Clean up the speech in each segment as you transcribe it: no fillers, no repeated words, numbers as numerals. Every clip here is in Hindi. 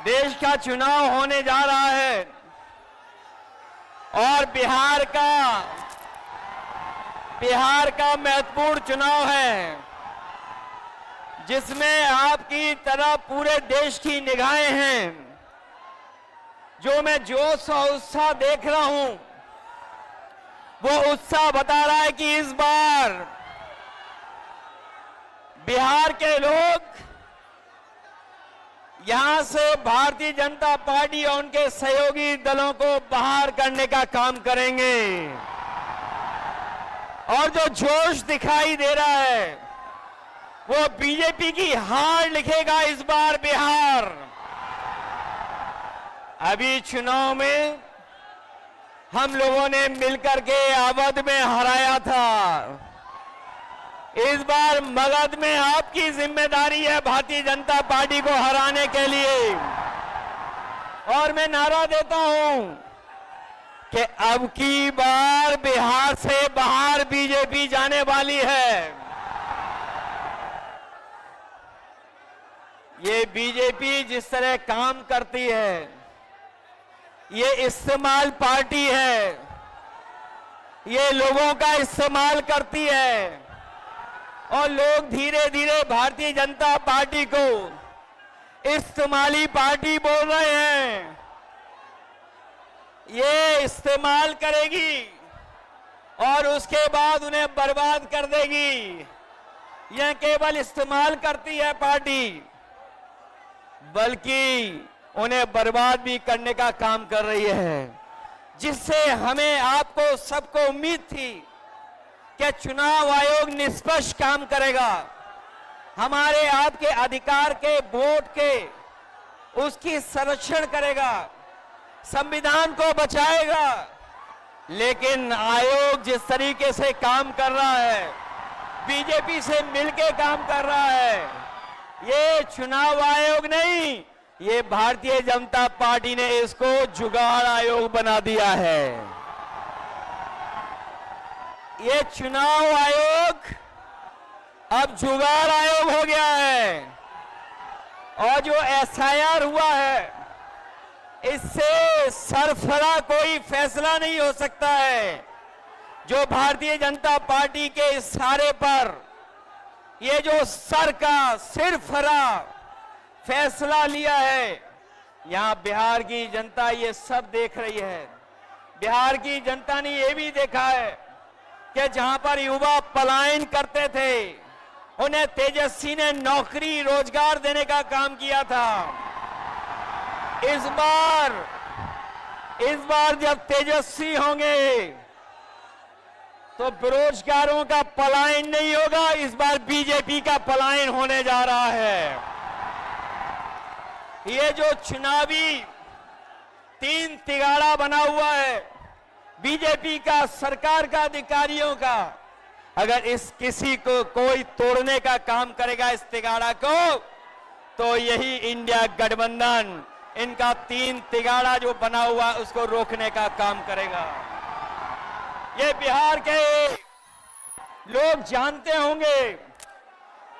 देश का चुनाव होने जा रहा है और बिहार का महत्वपूर्ण चुनाव है, जिसमें आपकी तरह पूरे देश की निगाहें हैं। जो मैं जोश और उत्साह देख रहा हूं, वो उत्साह बता रहा है कि इस बार बिहार के लोग यहां से भारतीय जनता पार्टी और उनके सहयोगी दलों को बाहर करने का काम करेंगे। और जो जोश दिखाई दे रहा है वो बीजेपी की हार लिखेगा इस बार बिहार। अभी चुनाव में हम लोगों ने मिलकर के अवध में हराया था। इस बार मगध में आपकी जिम्मेदारी है भारतीय जनता पार्टी को हराने के लिए। और मैं नारा देता हूं कि अब की बार बिहार से बाहर बीजेपी जाने वाली है। ये बीजेपी जिस तरह काम करती है, ये इस्तेमाल पार्टी है, ये लोगों का इस्तेमाल करती है और लोग धीरे धीरे भारतीय जनता पार्टी को इस्तेमाली पार्टी बोल रहे हैं। ये इस्तेमाल करेगी और उसके बाद उन्हें बर्बाद कर देगी। यह केवल इस्तेमाल करती है पार्टी, बल्कि उन्हें बर्बाद भी करने का काम कर रही है, जिससे हमें आपको सबको उम्मीद थी कि चुनाव आयोग निष्पक्ष काम करेगा, हमारे आपके अधिकार के वोट के उसकी संरक्षण करेगा, संविधान को बचाएगा। लेकिन आयोग जिस तरीके से काम कर रहा है, बीजेपी से मिलकर काम कर रहा है, ये चुनाव आयोग नहीं, ये भारतीय जनता पार्टी ने इसको जुगाड़ आयोग बना दिया है। ये चुनाव आयोग अब जुगाड़ आयोग हो गया है। और जो एसआईआर हुआ है, इससे सरफरा कोई फैसला नहीं हो सकता है। जो भारतीय जनता पार्टी के इशारे पर ये जो सर का सिरफरा फैसला लिया है, यहां बिहार की जनता ये सब देख रही है। बिहार की जनता ने ये भी देखा है कि जहां पर युवा पलायन करते थे, उन्हें तेजस्वी ने नौकरी रोजगार देने का काम किया था। इस बार जब तेजस्वी होंगे तो बेरोजगारों का पलायन नहीं होगा, इस बार बीजेपी का पलायन होने जा रहा है। ये जो चुनावी तीन तिगाड़ा बना हुआ है बीजेपी का, सरकार का, अधिकारियों का, अगर इस किसी को कोई तोड़ने का काम करेगा इस तिगाड़ा को, तो यही इंडिया गठबंधन इनका तीन तिगाड़ा जो बना हुआ उसको रोकने का काम करेगा। ये बिहार के लोग जानते होंगे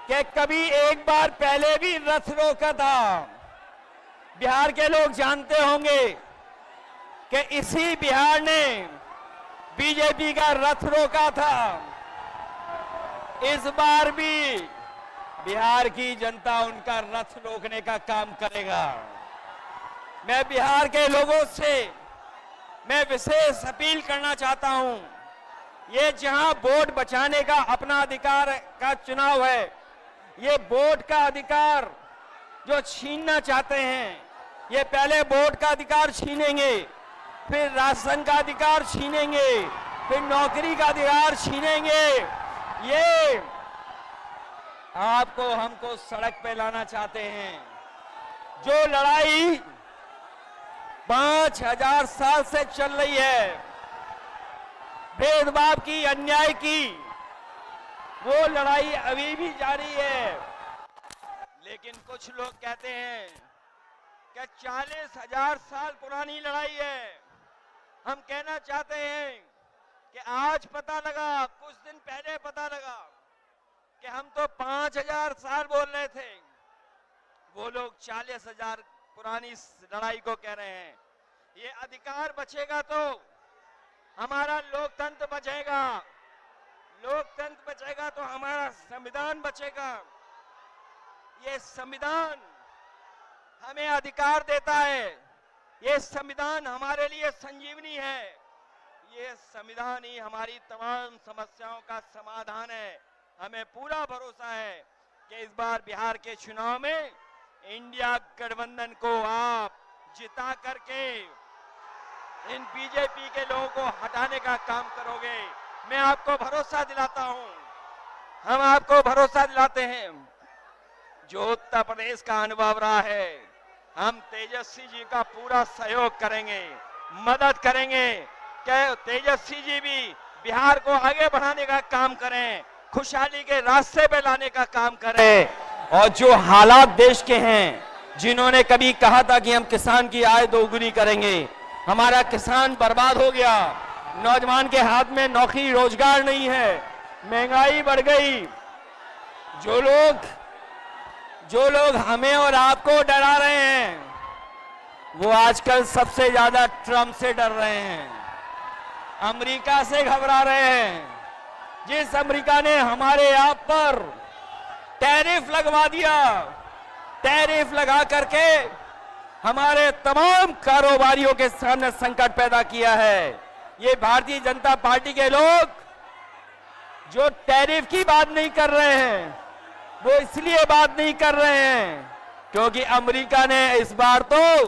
कि कभी एक बार पहले भी रथ रोका था। बिहार के लोग जानते होंगे कि इसी बिहार ने बीजेपी का रथ रोका था। इस बार भी बिहार की जनता उनका रथ रोकने का काम करेगा। मैं बिहार के लोगों से मैं विशेष अपील करना चाहता हूं, ये जहां वोट बचाने का अपना अधिकार का चुनाव है, ये वोट का अधिकार जो छीनना चाहते हैं, ये पहले वोट का अधिकार छीनेंगे, फिर राशन का अधिकार छीनेंगे, फिर नौकरी का अधिकार छीनेंगे। ये आपको हमको सड़क पे लाना चाहते हैं। जो लड़ाई 5000 साल से चल रही है, भेदभाव की, अन्याय की, वो लड़ाई अभी भी जारी है। लेकिन कुछ लोग कहते हैं कि 40,000 साल पुरानी लड़ाई है। हम कहना चाहते हैं कि आज पता लगा, कुछ दिन पहले पता लगा कि हम तो 5000 साल बोल रहे थे, वो लोग 40,000 पुरानी लड़ाई को कह रहे हैं। ये अधिकार बचेगा तो हमारा लोकतंत्र बचेगा, लोकतंत्र बचेगा तो हमारा संविधान बचेगा। ये संविधान हमें अधिकार देता है, ये संविधान हमारे लिए संजीवनी है, ये संविधान ही हमारी तमाम समस्याओं का समाधान है। हमें पूरा भरोसा है कि इस बार बिहार के चुनाव में इंडिया गठबंधन को आप जिता करके इन बीजेपी के लोगों को हटाने का काम करोगे। मैं आपको भरोसा दिलाता हूं, हम आपको भरोसा दिलाते हैं। जो उत्तर प्रदेश का अनुभव रहा है, हम तेजस्वी जी का पूरा सहयोग करेंगे, मदद करेंगे कि तेजस्वी जी भी बिहार को आगे बढ़ाने का काम करें, खुशहाली के रास्ते पे लाने का काम करें। और जो हालात देश के हैं, जिन्होंने कभी कहा था कि हम किसान की आय दोगुनी करेंगे, हमारा किसान बर्बाद हो गया, नौजवान के हाथ में नौकरी रोजगार नहीं है, महंगाई बढ़ गई। जो लोग हमें और आपको डरा रहे हैं, वो आजकल सबसे ज्यादा ट्रंप से डर रहे हैं, अमेरिका से घबरा रहे हैं। जिस अमेरिका ने हमारे आप पर टैरिफ लगवा दिया, टैरिफ लगा करके हमारे तमाम कारोबारियों के सामने संकट पैदा किया है। ये भारतीय जनता पार्टी के लोग जो टैरिफ की बात नहीं कर रहे हैं, वो इसलिए बात नहीं कर रहे हैं क्योंकि अमेरिका ने इस बार तो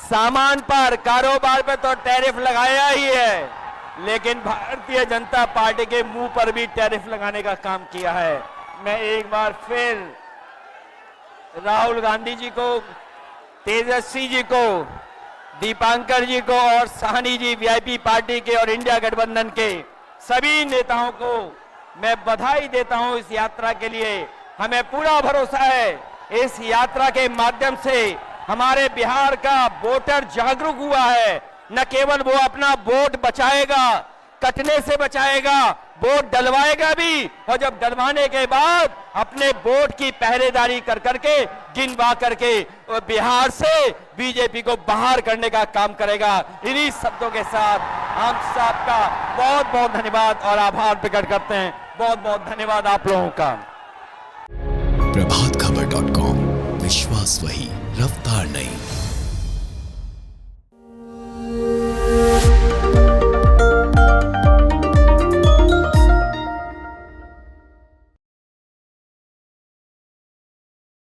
सामान पर, कारोबार पे तो टैरिफ लगाया ही है, लेकिन भारतीय जनता पार्टी के मुंह पर भी टैरिफ लगाने का काम किया है। मैं एक बार फिर राहुल गांधी जी को, तेजस्वी जी को, दीपांकर जी को और साहनी जी वीआईपी पार्टी के और इंडिया गठबंधन के सभी नेताओं को मैं बधाई देता हूं इस यात्रा के लिए। हमें पूरा भरोसा है इस यात्रा के माध्यम से हमारे बिहार का वोटर जागरूक हुआ है। न केवल वो अपना वोट बचाएगा, कटने से बचाएगा, वोट डलवाएगा भी, और जब डलवाने के बाद अपने वोट की पहरेदारी कर करके, गिनवा करके बिहार से बीजेपी को बाहर करने का काम करेगा। इन्हीं शब्दों के साथ हम सबका बहुत बहुत धन्यवाद और आभार प्रकट करते हैं। बहुत बहुत धन्यवाद आप लोगों का। प्रभातखबर.com, विश्वास वही, रफ्तार नहीं।